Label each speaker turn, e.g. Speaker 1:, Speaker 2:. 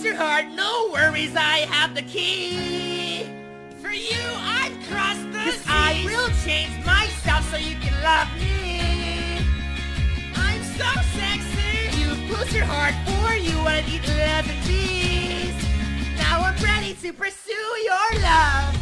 Speaker 1: cross your heart, no worries, I have the key. For you, I'd cross the seas. 'Cause I will change myself so you can love me. I'm so sexy. You close your heart for you, I'd eat 11 bees. Now I'm ready to pursue your love.